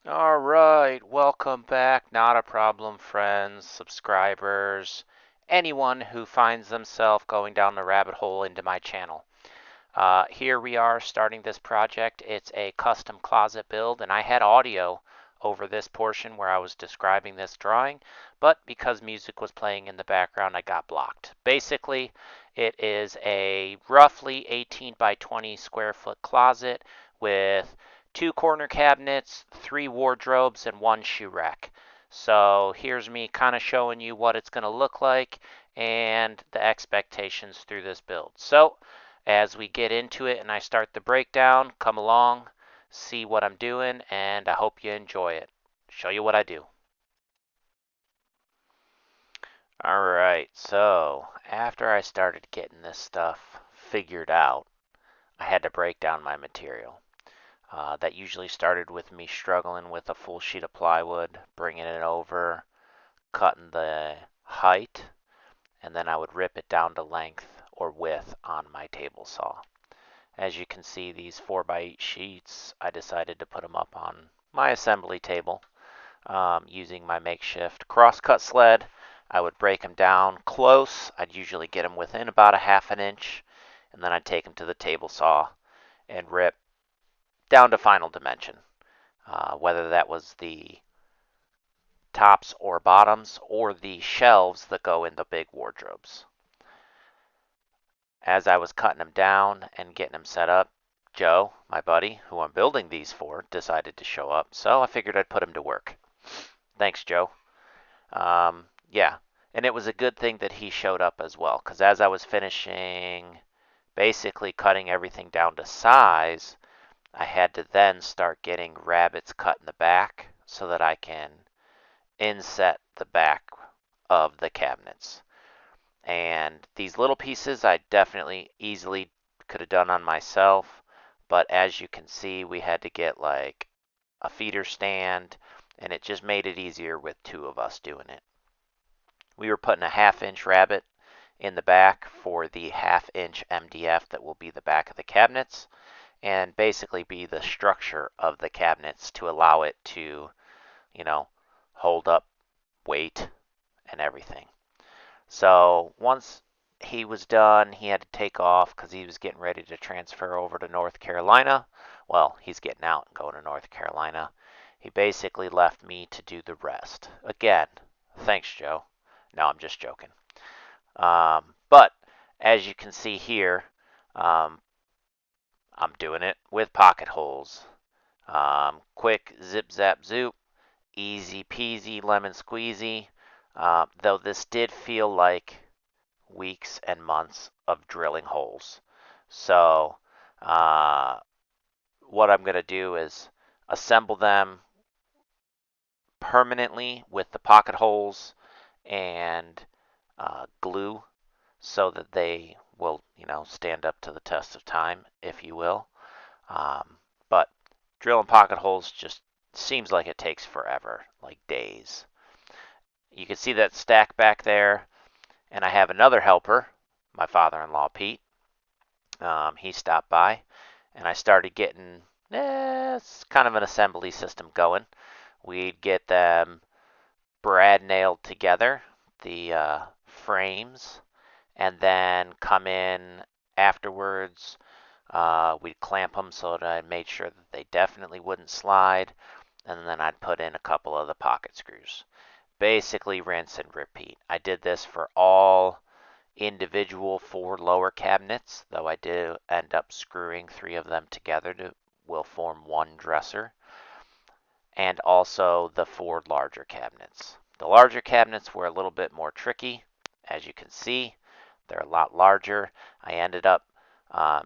All right, welcome back. Not a problem, friends, subscribers, anyone who finds themselves going down the rabbit hole into my channel. Here we are starting this project. It's a custom closet build, and I had audio over this portion where I was describing this drawing, but because music was playing in the background, I got blocked. Basically, it is a roughly 18 by 20 square foot closet with two corner cabinets, three wardrobes, and one shoe rack. So here's me kind of showing you what it's going to look like and the expectations through this build. So as we get into it and I start the breakdown, come along, see what I'm doing, and I hope you enjoy it. Show you what I do. All right, so after I started getting this stuff figured out, I had to break down my material. That usually started with me struggling with a full sheet of plywood, bringing it over, cutting the height, and then I would rip it down to length or width on my table saw. As you can see, these 4x8 sheets, I decided to put them up on my assembly table using my makeshift crosscut sled. I would break them down close. I'd usually get them within about a half an inch, and then I'd take them to the table saw and rip down to final dimension, whether that was the tops or bottoms or the shelves that go in the big wardrobes. As I was cutting them down and getting them set up, Joe, my buddy, who I'm building these for, decided to show up, so I figured I'd put him to work. Thanks, Joe. Yeah, and it was a good thing that he showed up as well, because as I was finishing basically cutting everything down to size, I had to then start getting rabbets cut in the back so that I can inset the back of the cabinets. And these little pieces I definitely easily could have done on myself, but as you can see, we had to get like a feeder stand, and it just made it easier with two of us doing it. We were putting a 1/2 inch rabbet in the back for the 1/2 inch MDF that will be the back of the cabinets and basically be the structure of the cabinets to allow it to, you know, hold up weight and everything. So once he was done, he had to take off because he was getting ready to transfer over to North Carolina. Well, he's getting out and going to North Carolina. He basically left me to do the rest. Again, thanks, Joe. No, I'm just joking. But as you can see here, um, I'm doing it with pocket holes. Quick zip zap zoop, easy peasy lemon squeezy. Though this did feel like weeks and months of drilling holes. So what I'm going to do is assemble them permanently with the pocket holes and glue so that they will, stand up to the test of time, if you will. But drilling pocket holes just seems like it takes forever, like days. You can see that stack back there, and I have another helper, my father-in-law Pete. He stopped by, and I started getting it's kind of an assembly system going. We'd get them brad nailed together, the frames, and then come in afterwards. We'd clamp them so that I made sure that they definitely wouldn't slide, and then I'd put in a couple of the pocket screws. Basically, rinse and repeat. I did this for all individual 4 lower cabinets, though I did end up screwing 3 of them together to will form one dresser, and also the 4 larger cabinets. The larger cabinets were a little bit more tricky. As you can see, they're a lot larger. I ended up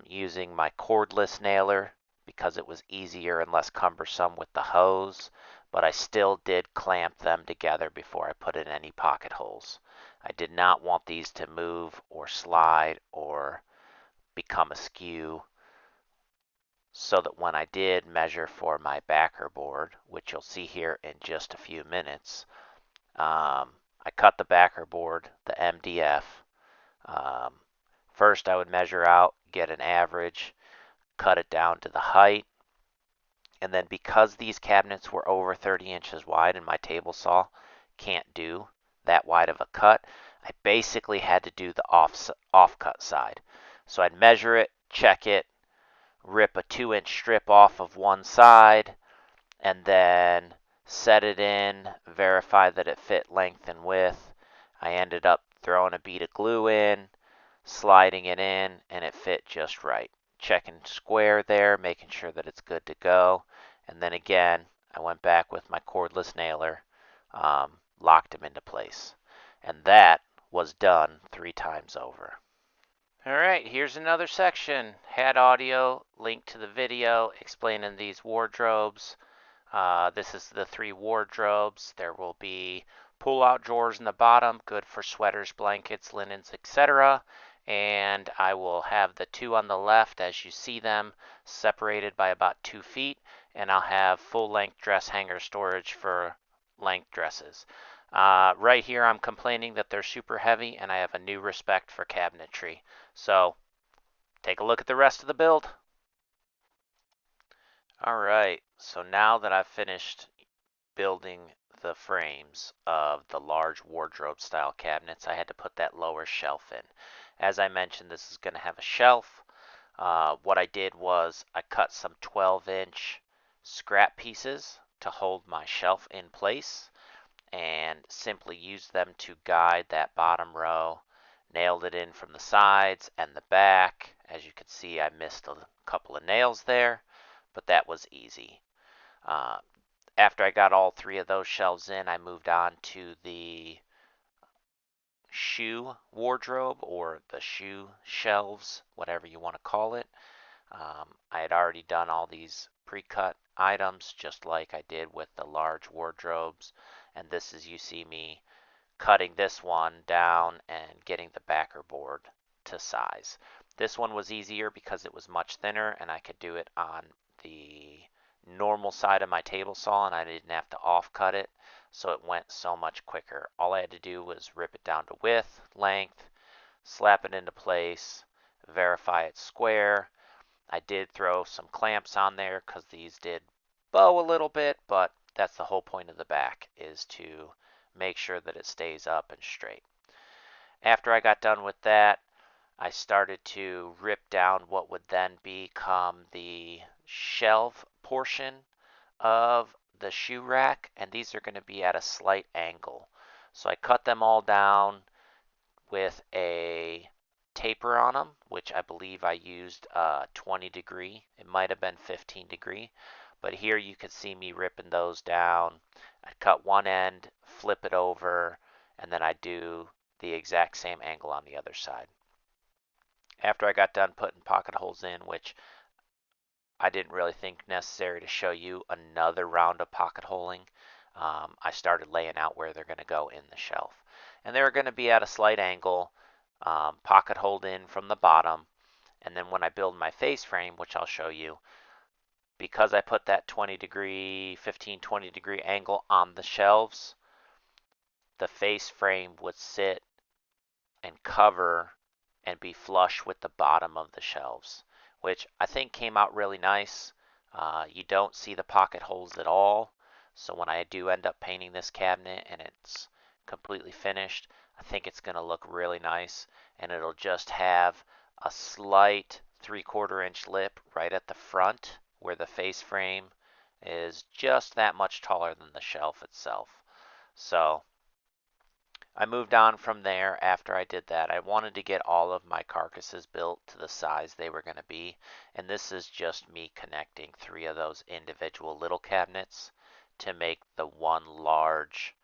using my cordless nailer because it was easier and less cumbersome with the hose, but I still did clamp them together before I put in any pocket holes. I did not want these to move or slide or become askew, so that when I did measure for my backer board, which you'll see here in just a few minutes, I cut the backer board, the MDF. Um, First, I would measure out, get an average, cut it down to the height, And then because these cabinets were over 30 inches wide and my table saw can't do that wide of a cut, I basically had to do the off-cut side. So I'd measure it, check it, rip a 2-inch strip off of one side, and then set it in, verify that it fit length and width. I ended up throwing a bead of glue in, sliding it in, and it fit just right. Checking square there, making sure that it's good to go. And then again, I went back with my cordless nailer, locked them into place. And that was done 3 times over. All right, here's another section. Had audio, link to the video explaining these wardrobes. This is the 3 wardrobes. There will be pull-out drawers in the bottom, good for sweaters, blankets, linens, etc. And I will have the 2 on the left, as you see them, separated by about 2 feet. And I'll have full-length dress hanger storage for length dresses. Right here, I'm complaining that they're super heavy, and I have a new respect for cabinetry. So take a look at the rest of the build. All right, so now that I've finished building the frames of the large wardrobe style cabinets, I had to put that lower shelf in. As I mentioned, this is going to have a shelf. What I did was I cut some 12-inch scrap pieces to hold my shelf in place and simply used them to guide that bottom row. Nailed it in from the sides and the back. As you can see, I missed a couple of nails there, but that was easy. After I got all 3 of those shelves in, I moved on to the shoe wardrobe, or the shoe shelves, whatever you want to call it. I had already done all these pre-cut items just like I did with the large wardrobes, and this is, you see me cutting this one down and getting the backer board to size. This one was easier because it was much thinner and I could do it on the normal side of my table saw and I didn't have to off cut it, so it went so much quicker. All I had to do was rip it down to width, length, slap it into place, verify it's square. I did throw some clamps on there because these did bow a little bit, but that's the whole point of the back, is to make sure that it stays up and straight. After I got done with that, I started to rip down what would then become the shelf portion of the shoe rack, and these are going to be at a slight angle. So I cut them all down with a taper on them, which I believe I used 20 degree. It might have been 15 degree, but here you can see me ripping those down. I cut one end, flip it over, and then I do the exact same angle on the other side. After I got done putting pocket holes in, which I didn't really think necessary to show you another round of pocket holing, I started laying out where they're going to go in the shelf. And they're going to be at a slight angle, pocket holed in from the bottom. And then when I build my face frame, which I'll show you, because I put that 20 degree, 15, 20 degree angle on the shelves, the face frame would sit and cover and be flush with the bottom of the shelves, which I think came out really nice. You don't see the pocket holes at all, so when I do end up painting this cabinet and it's completely finished, I think it's going to look really nice, and it'll just have a slight 3/4 inch lip right at the front where the face frame is just that much taller than the shelf itself. So I moved on from there. After I did that, I wanted to get all of my carcasses built to the size they were going to be, and this is just me connecting 3 of those individual little cabinets to make the one large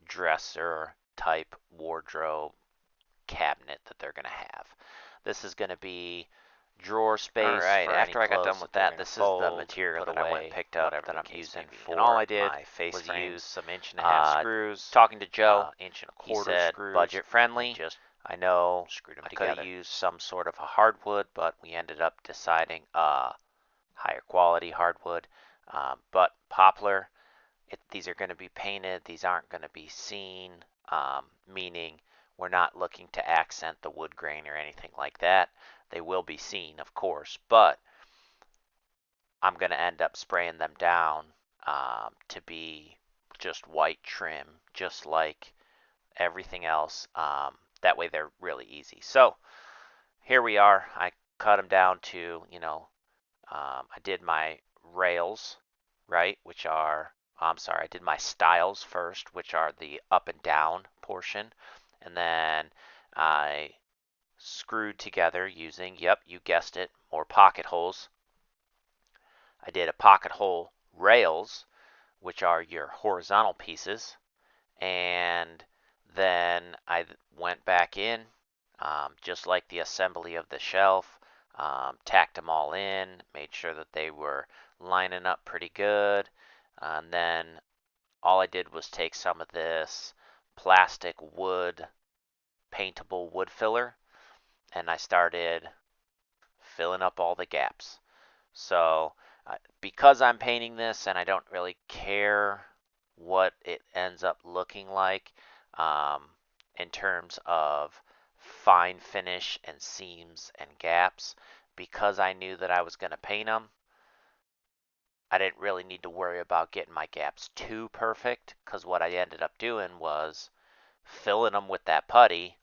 dresser type wardrobe cabinet that they're going to have. This is going to be drawer space. All right, after I got done with that, this is the material that I went and picked up that I'm using for, and all I did was use some 1.5-inch screws. Talking to Joe, 1.25-inch he said screws, budget friendly. I know I could have used some sort of a hardwood, but we ended up deciding higher quality hardwood. But poplar, these are going to be painted. These aren't going to be seen, meaning we're not looking to accent the wood grain or anything like that. They will be seen, of course, but I'm going to end up spraying them down to be just white trim, just like everything else. That way they're really easy. So here we are. I cut them down to, I did my rails, right, which are, I'm sorry, I did my stiles first, which are the up and down portion. And then I screwed together using, yep, you guessed it, more pocket holes. I did a pocket hole rails, which are your horizontal pieces, and then I went back in, just like the assembly of the shelf, tacked them all in, made sure that they were lining up pretty good, and then all I did was take some of this plastic wood, paintable wood filler, and I started filling up all the gaps. So because I'm painting this and I don't really care what it ends up looking like in terms of fine finish and seams and gaps, because I knew that I was going to paint them, I didn't really need to worry about getting my gaps too perfect, because what I ended up doing was filling them with that putty,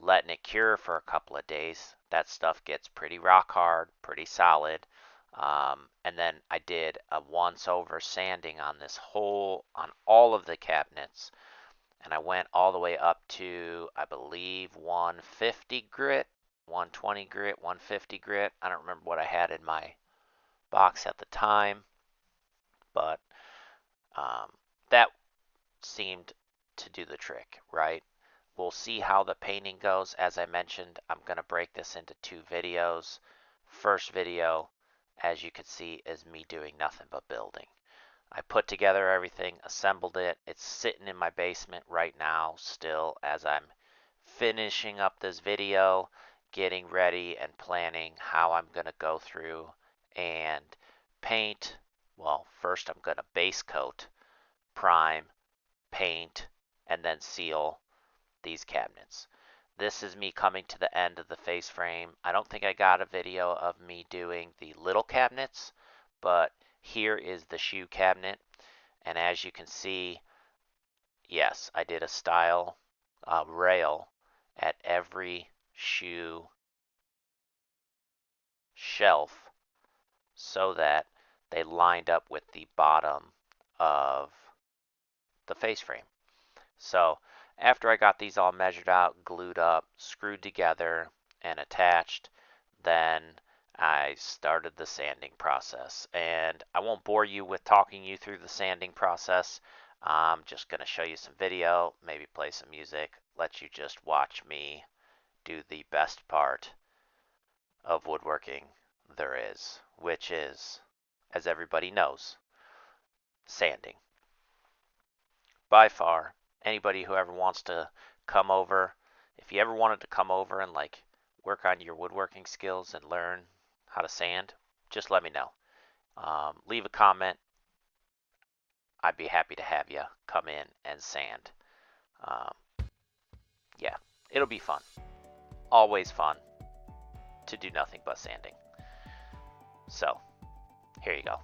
letting it cure for a couple of days. That stuff gets pretty rock hard, pretty solid. And then I did a once over sanding on on all of the cabinets. And I went all the way up to, I believe, 150 grit, 120 grit, 150 grit. I don't remember what I had in my box at the time, but that seemed to do the trick, right? We'll see how the painting goes. As I mentioned, I'm going to break this into 2 videos. First video, as you can see, is me doing nothing but building. I put together everything, assembled it. It's sitting in my basement right now still as I'm finishing up this video, getting ready and planning how I'm going to go through and paint. Well, first I'm going to base coat, prime, paint, and then seal these cabinets. This is me coming to the end of the face frame. I don't think I got a video of me doing the little cabinets, but here is the shoe cabinet. And as you can see, yes, I did a stile rail at every shoe shelf so that they lined up with the bottom of the face frame. So after I got these all measured out, glued up, screwed together, and attached, then I started the sanding process. And I won't bore you with talking you through the sanding process. I'm just going to show you some video, maybe play some music, let you just watch me do the best part of woodworking there is, which is, as everybody knows, sanding. By far, anybody who ever wants to come over, if you ever wanted to come over and like work on your woodworking skills and learn how to sand, just let me know. Leave a comment. I'd be happy to have you come in and sand. Yeah, it'll be fun. Always fun to do nothing but sanding. So, here you go.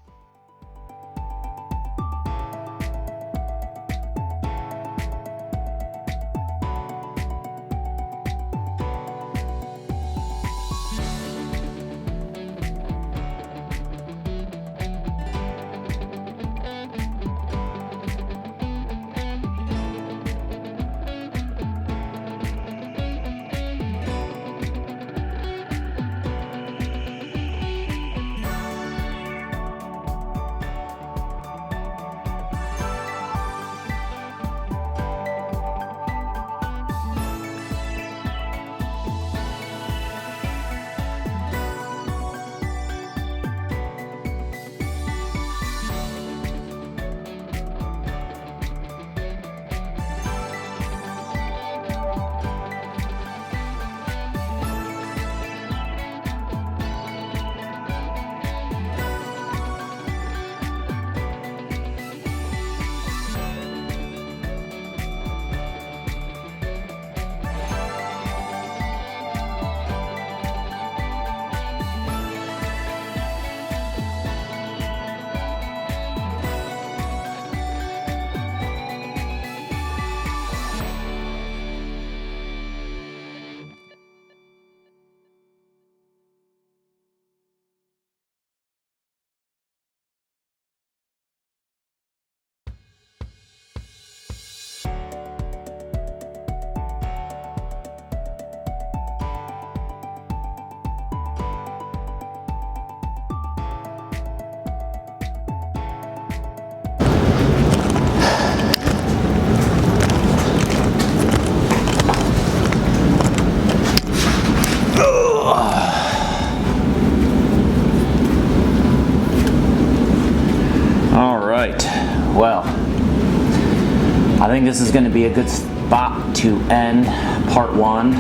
So I think this is going to be a good spot to end part one.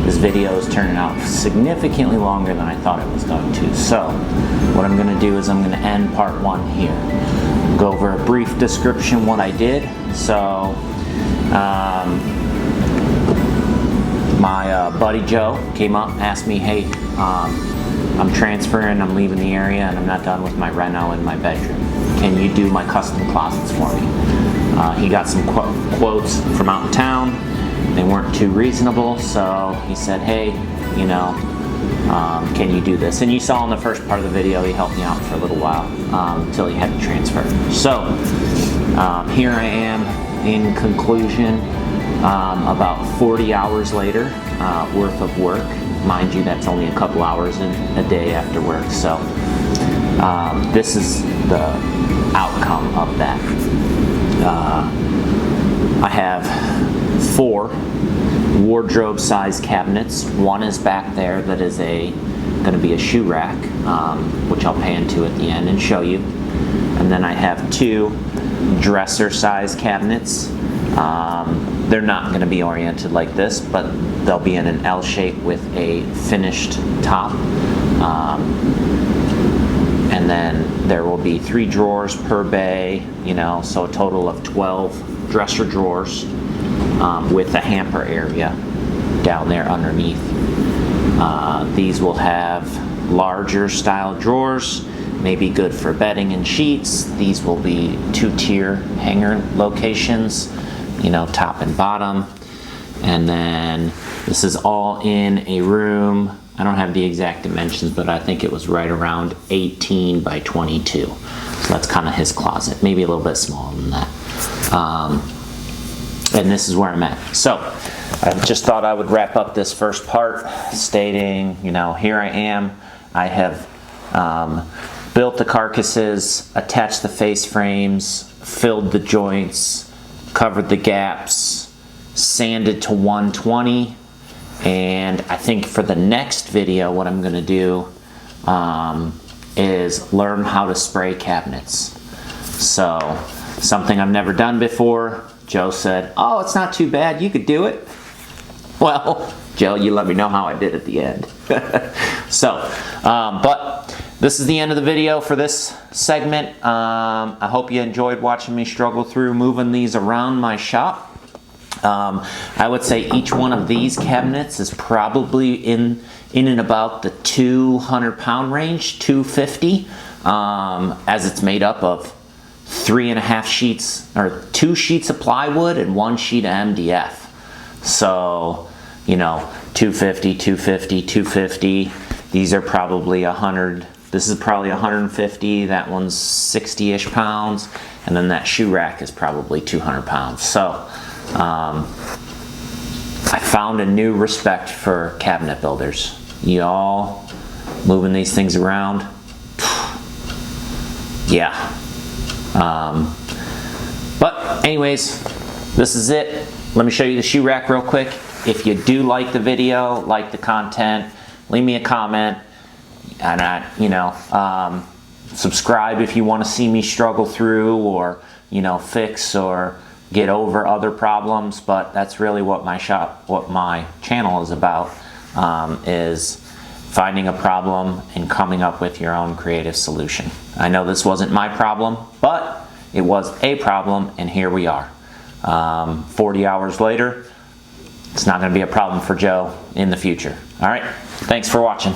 This video is turning out significantly longer than I thought it was going to. So what I'm going to do is I'm going to end part one here. Go over a brief description what I did. So my buddy Joe came up, asked me, hey, I'm transferring, I'm leaving the area, and I'm not done with my reno in my bedroom. Can you do my custom closets for me? He got some quotes from out in town. They weren't too reasonable, so he said, hey, you know, can you do this? And you saw in the first part of the video, he helped me out for a little while until he had to transfer. So here I am in conclusion, about 40 hours later worth of work. Mind you, that's only a couple hours in a day after work. So this is the outcome of that. I have 4 wardrobe size cabinets. One is back there that is going to be a shoe rack, which I'll pan to at the end and show you. And then I have 2 dresser size cabinets. They're not going to be oriented like this, but they'll be in an L shape with a finished top. And then there will be 3 drawers per bay, you know, so a total of 12 dresser drawers with a hamper area down there underneath. These will have larger style drawers, maybe good for bedding and sheets. These will be 2-tier hanger locations, you know, top and bottom. And then this is all in a room. I don't have the exact dimensions, but I think it was right around 18 by 22. So that's kind of his closet, maybe a little bit smaller than that. And this is where I'm at. So I just thought I would wrap up this first part stating, you know, here I am. I have built the carcasses, attached the face frames, filled the joints, covered the gaps, sanded to 120. And I think for the next video, what I'm going to do is learn how to spray cabinets. So something I've never done before. Joe said, oh, it's not too bad, you could do it. Well, Joe, you let me know how I did at the end. So, but this is the end of the video for this segment. I hope you enjoyed watching me struggle through moving these around my shop. I would say each one of these cabinets is probably in and about the 200-pound range, 250, as it's made up of 3.5 sheets, or 2 sheets of plywood and 1 sheet of MDF. So, you know, 250, 250, 250. These are probably 100. This is probably 150. That one's 60-ish pounds. And then that shoe rack is probably 200 pounds. So, I found a new respect for cabinet builders. Y'all moving these things around. Yeah. But anyways, this is it. Let me show you the shoe rack real quick. If you do like the video, like the content, leave me a comment. And subscribe if you want to see me struggle through or, you know, fix or get over other problems. But that's really what my channel is about, is finding a problem and coming up with your own creative solution. I know this wasn't my problem, but it was a problem, and here we are. 40 hours later, it's not going to be a problem for Joe in the future. All right, thanks for watching.